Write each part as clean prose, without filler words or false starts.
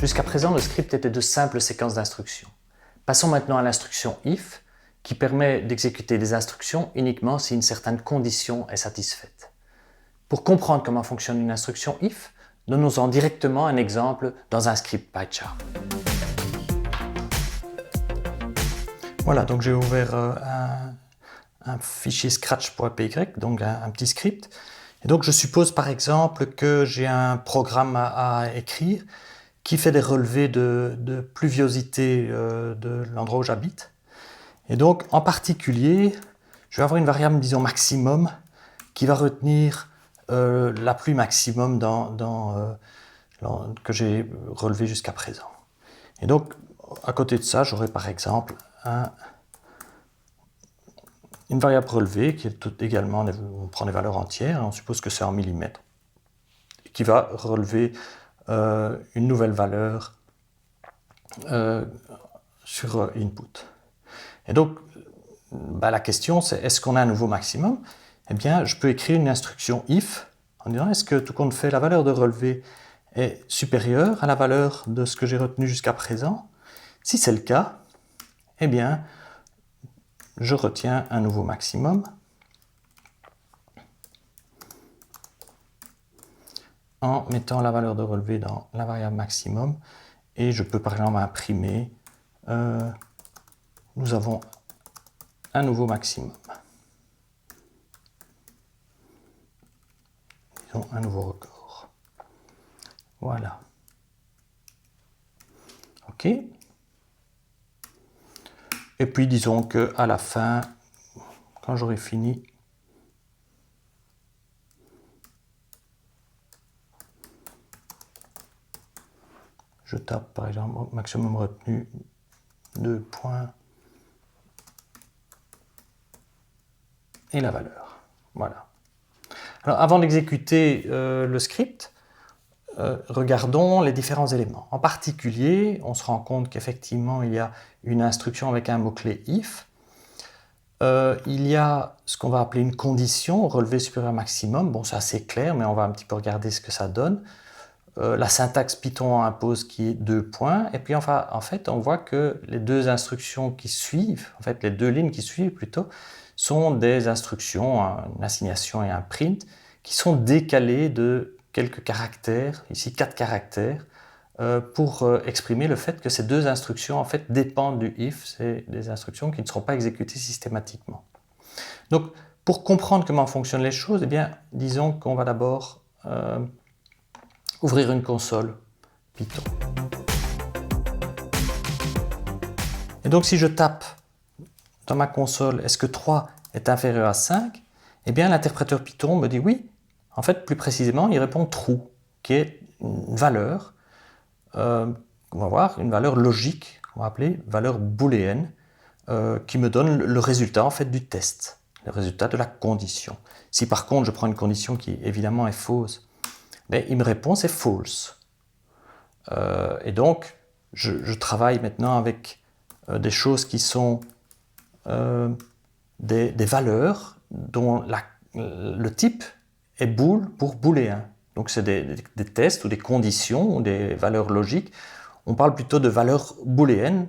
Jusqu'à présent, le script était de simples séquences d'instructions. Passons maintenant à l'instruction if, qui permet d'exécuter des instructions uniquement si une certaine condition est satisfaite. Pour comprendre comment fonctionne une instruction if, donnons-en directement un exemple dans un script PyCharm. Voilà, donc j'ai ouvert un fichier scratch.py, donc un petit script. Et donc je suppose par exemple que j'ai un programme à écrire qui fait des relevés de pluviosité de l'endroit où j'habite. Et donc en particulier, je vais avoir une variable, disons maximum, qui va retenir la pluie maximum que j'ai relevée jusqu'à présent. Et donc à côté de ça, j'aurai par exemple une variable relevée qui est également, on prend des valeurs entières, on suppose que c'est en millimètres, qui va relever une nouvelle valeur sur input. Et donc, la question c'est, est-ce qu'on a un nouveau maximum? Eh bien, je peux écrire une instruction if en disant, est-ce que tout compte fait, la valeur de relevé est supérieure à la valeur de ce que j'ai retenu jusqu'à présent? Si c'est le cas, eh bien, je retiens un nouveau maximum en mettant la valeur de relevé dans la variable maximum, et je peux par exemple imprimer nous avons un nouveau maximum. Disons un nouveau record. Voilà. OK. Et puis disons qu'à la fin, quand j'aurai fini, je tape par exemple maximum retenu 2 points et la valeur. Voilà. Alors avant d'exécuter le script, regardons les différents éléments. En particulier, on se rend compte qu'effectivement il y a une instruction avec un mot-clé if. Il y a ce qu'on va appeler une condition, relevé supérieur maximum. Bon, c'est assez clair, mais on va un petit peu regarder ce que ça donne. La syntaxe Python impose qui est 2 points, et puis enfin, en fait, on voit que les deux instructions qui suivent, en fait les deux lignes qui suivent plutôt, sont des instructions, une assignation et un print, qui sont décalées de quelques caractères, ici 4 caractères, pour exprimer le fait que ces deux instructions en fait dépendent du if, c'est des instructions qui ne seront pas exécutées systématiquement. Donc, pour comprendre comment fonctionnent les choses, eh bien, disons qu'on va d'abord ouvrir une console Python. Et donc si je tape dans ma console, est-ce que 3 est inférieur à 5? Eh bien l'interpréteur Python me dit oui. En fait, plus précisément, il répond true, qui est une valeur, on va voir, une valeur logique, qu'on va appeler valeur booléenne, qui me donne le résultat en fait du test, le résultat de la condition. Si par contre je prends une condition qui évidemment est fausse, mais il me répond c'est false. Et donc, je travaille maintenant avec des choses qui sont des valeurs dont le type est bool pour booléen. Donc c'est des tests ou des conditions ou des valeurs logiques. On parle plutôt de valeurs booléennes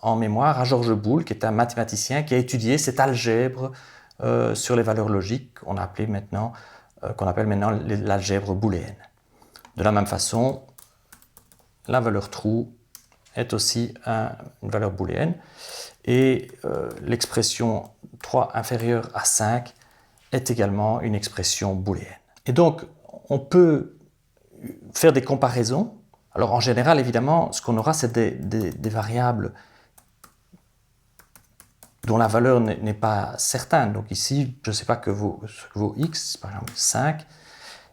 en mémoire à George Boole, qui est un mathématicien qui a étudié cette algèbre sur les valeurs logiques qu'on appelle maintenant l'algèbre booléenne. De la même façon, la valeur true est aussi une valeur booléenne, et l'expression 3 inférieur à 5 est également une expression booléenne. Et donc, on peut faire des comparaisons. Alors en général, évidemment, ce qu'on aura, c'est des variables dont la valeur n'est pas certaine. Donc ici, je ne sais pas que vaut x, par exemple 5.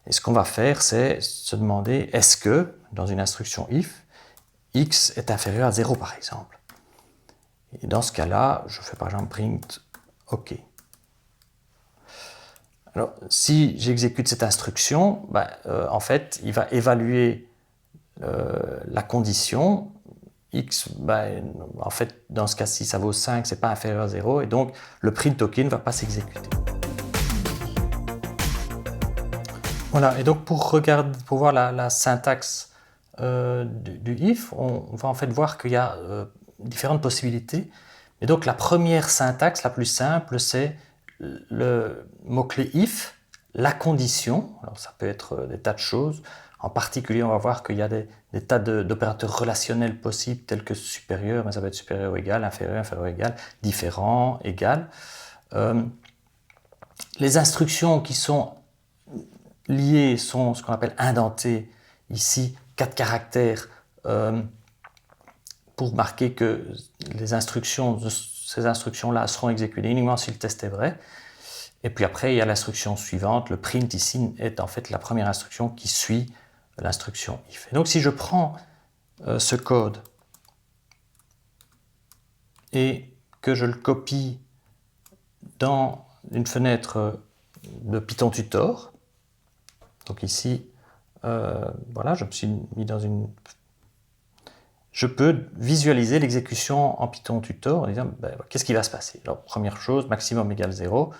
Et ce qu'on va faire, c'est se demander, est-ce que, dans une instruction if, x est inférieur à 0 par exemple. Et dans ce cas-là, je fais par exemple print OK. Alors, si j'exécute cette instruction, en fait, il va évaluer la condition. X, en fait, dans ce cas-ci, ça vaut 5, c'est pas inférieur à 0, et donc le print OK ne va pas s'exécuter. Voilà, et donc pour voir la syntaxe du if, on va en fait voir qu'il y a différentes possibilités. Et donc la première syntaxe, la plus simple, c'est le mot-clé if, la condition. Alors ça peut être des tas de choses. En particulier, on va voir qu'il y a des tas d'opérateurs relationnels possibles, tels que supérieur, mais ça peut être supérieur ou égal, inférieur, inférieur ou égal, différent, égal. Les instructions qui sont liées sont ce qu'on appelle indentées. Ici, 4 caractères pour marquer que ces instructions-là seront exécutées uniquement si le test est vrai. Et puis après, il y a l'instruction suivante. Le print ici est en fait la première instruction qui suit l'instruction if. Et donc si je prends ce code et que je le copie dans une fenêtre de Python Tutor, donc ici, voilà, je me suis mis dans une... Je peux visualiser l'exécution en Python Tutor en disant, ben, qu'est-ce qui va se passer? Alors, première chose, maximum égale 0.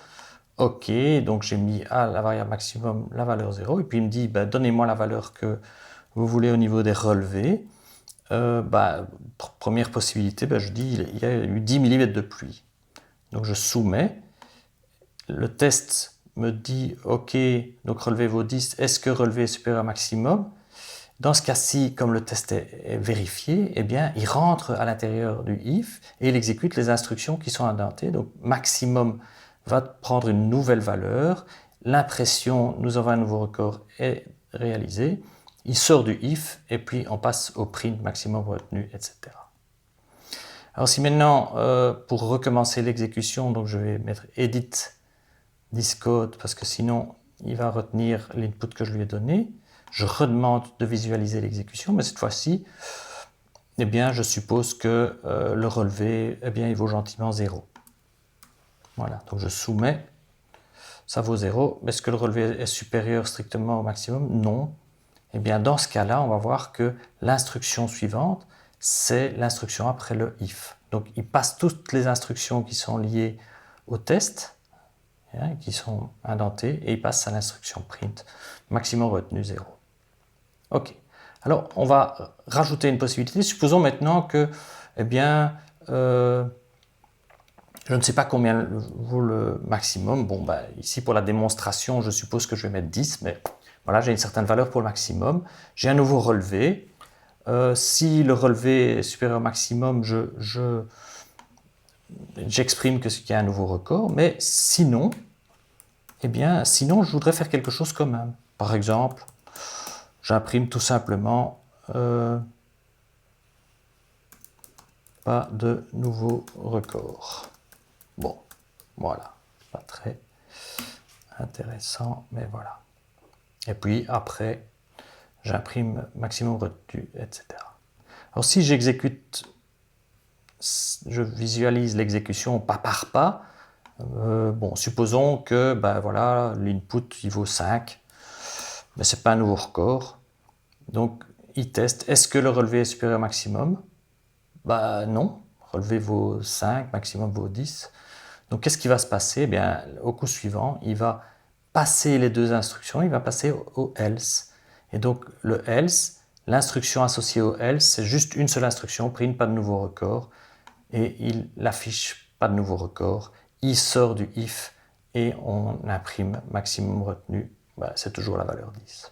OK, donc j'ai mis à la variable maximum la valeur 0, et puis il me dit, ben, donnez-moi la valeur que vous voulez au niveau des relevés. Première possibilité, je dis, il y a eu 10 mm de pluie. Donc je soumets, le test me dit, OK, donc relevez vos 10, est-ce que relevé est supérieur à maximum? Dans ce cas-ci, comme le test est vérifié, eh bien, il rentre à l'intérieur du if et il exécute les instructions qui sont indentées. Donc maximum va prendre une nouvelle valeur, l'impression nous avons un nouveau record est réalisée, il sort du if et puis on passe au print maximum retenu, etc. Alors si maintenant, pour recommencer l'exécution, donc je vais mettre edit this code parce que sinon il va retenir l'input que je lui ai donné. Je redemande de visualiser l'exécution, mais cette fois-ci, eh bien, je suppose que le relevé, eh bien, il vaut gentiment 0. Voilà, donc je soumets, ça vaut 0. Est-ce que le relevé est supérieur strictement au maximum? Non. Eh bien, dans ce cas-là, on va voir que l'instruction suivante, c'est l'instruction après le if. Donc, il passe toutes les instructions qui sont liées au test, qui sont indentées, et il passe à l'instruction print, maximum retenu 0. OK. Alors, on va rajouter une possibilité. Supposons maintenant que, eh bien, je ne sais pas combien vaut le maximum. Bon, ici, pour la démonstration, je suppose que je vais mettre 10, mais voilà, j'ai une certaine valeur pour le maximum. J'ai un nouveau relevé. Si le relevé est supérieur au maximum, j'exprime qu'il y a un nouveau record, mais sinon, eh bien, sinon, je voudrais faire quelque chose quand même. Par exemple, j'imprime tout simplement pas de nouveau record. Bon, voilà, pas très intéressant, mais voilà. Et puis après, j'imprime maximum retenu, etc. Alors si j'exécute, je visualise l'exécution pas par pas. Bon, supposons que voilà, l'input il vaut 5, mais ce n'est pas un nouveau record. Donc il teste, est-ce que le relevé est supérieur au maximum? Non, relevé vaut 5, maximum vaut 10. Donc qu'est-ce qui va se passer? Eh bien, au coup suivant, il va passer les deux instructions, il va passer au else. Et donc le else, l'instruction associée au else, c'est juste une seule instruction, print pas de nouveau record, et il affiche pas de nouveau record, il sort du if et on imprime maximum retenu, c'est toujours la valeur 10.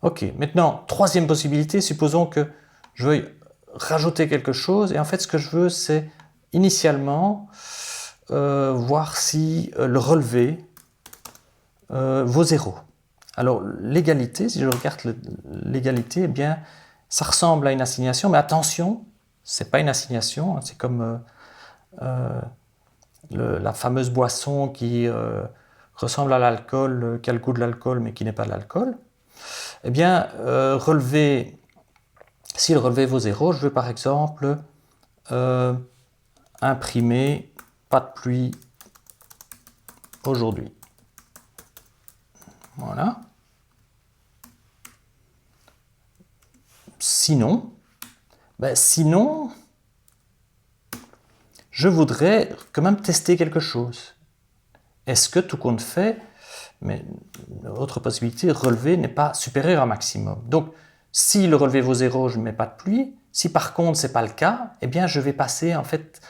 Ok, maintenant, troisième possibilité, supposons que je veuille rajouter quelque chose, et en fait ce que je veux c'est initialement voir si le relevé vaut 0. Alors l'égalité, si je regarde l'égalité, eh bien ça ressemble à une assignation, mais attention, c'est pas une assignation, c'est comme la fameuse boisson qui ressemble à l'alcool, qui a le goût de l'alcool mais qui n'est pas de l'alcool. Eh bien, si le relevé vaut 0, je veux par exemple imprimer pas de pluie aujourd'hui. Voilà. Sinon, je voudrais quand même tester quelque chose. Est-ce que tout compte fait, mais autre possibilité, relevé n'est pas supérieur à maximum. Donc, Si le relevé vaut 0, je ne mets pas de pluie. Si par contre ce n'est pas le cas, eh bien je vais passer en fait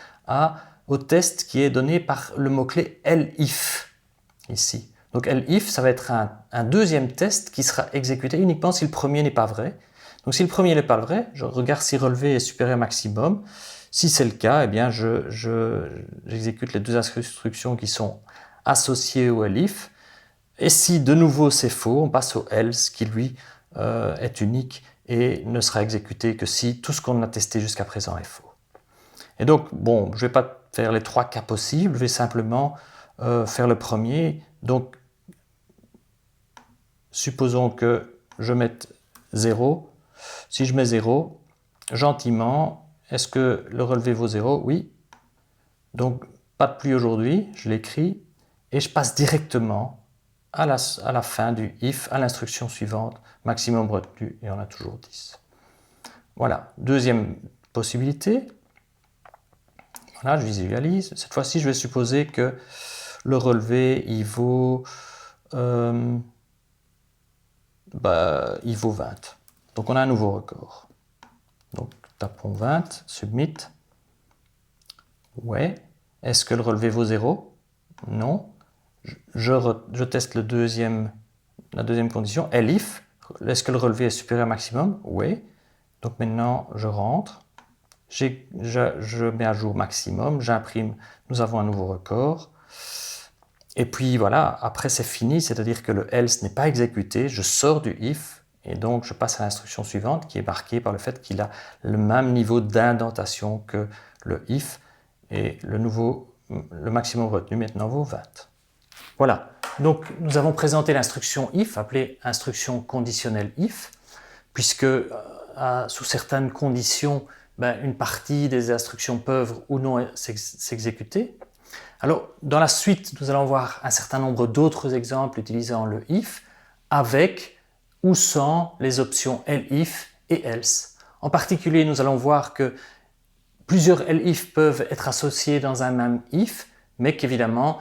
au test qui est donné par le mot-clé elif ici. Donc elif, ça va être un deuxième test qui sera exécuté uniquement si le premier n'est pas vrai. Donc si le premier n'est pas vrai, je regarde si relevé est supérieur au maximum. Si c'est le cas, eh bien j'exécute les deux instructions qui sont associées au elif. Et si de nouveau c'est faux, on passe au else qui lui est unique et ne sera exécuté que si tout ce qu'on a testé jusqu'à présent est faux. Et donc, bon, je ne vais pas faire les 3 cas possibles, je vais simplement faire le premier. Donc, supposons que je mette 0. Si je mets 0, gentiment, est-ce que le relevé vaut 0? Oui. Donc, pas de pluie aujourd'hui, je l'écris, et je passe directement à la fin du if, à l'instruction suivante, maximum retenu, et on a toujours 10. Voilà, deuxième possibilité. Voilà, je visualise. Cette fois-ci, je vais supposer que le relevé, il vaut 20. Donc, on a un nouveau record. Donc, tapons 20, submit. Ouais. Est-ce que le relevé vaut 0? Non. Je teste la deuxième condition, elif. Est-ce que le relevé est supérieur au maximum? Oui. Donc maintenant, je rentre. Je mets à jour maximum, j'imprime, nous avons un nouveau record. Et puis voilà, après c'est fini, c'est-à-dire que le else n'est pas exécuté, je sors du if, et donc je passe à l'instruction suivante qui est marquée par le fait qu'il a le même niveau d'indentation que le if, et le maximum retenu maintenant vaut 20. Voilà, donc nous avons présenté l'instruction if, appelée instruction conditionnelle if, puisque sous certaines conditions, une partie des instructions peuvent ou non s'exécuter. Alors, dans la suite, nous allons voir un certain nombre d'autres exemples utilisant le if, avec ou sans les options elif et else. En particulier, nous allons voir que plusieurs elif peuvent être associés dans un même if, mais qu'évidemment,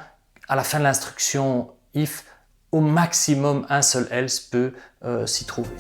à la fin de l'instruction if, au maximum, un seul else peut s'y trouver.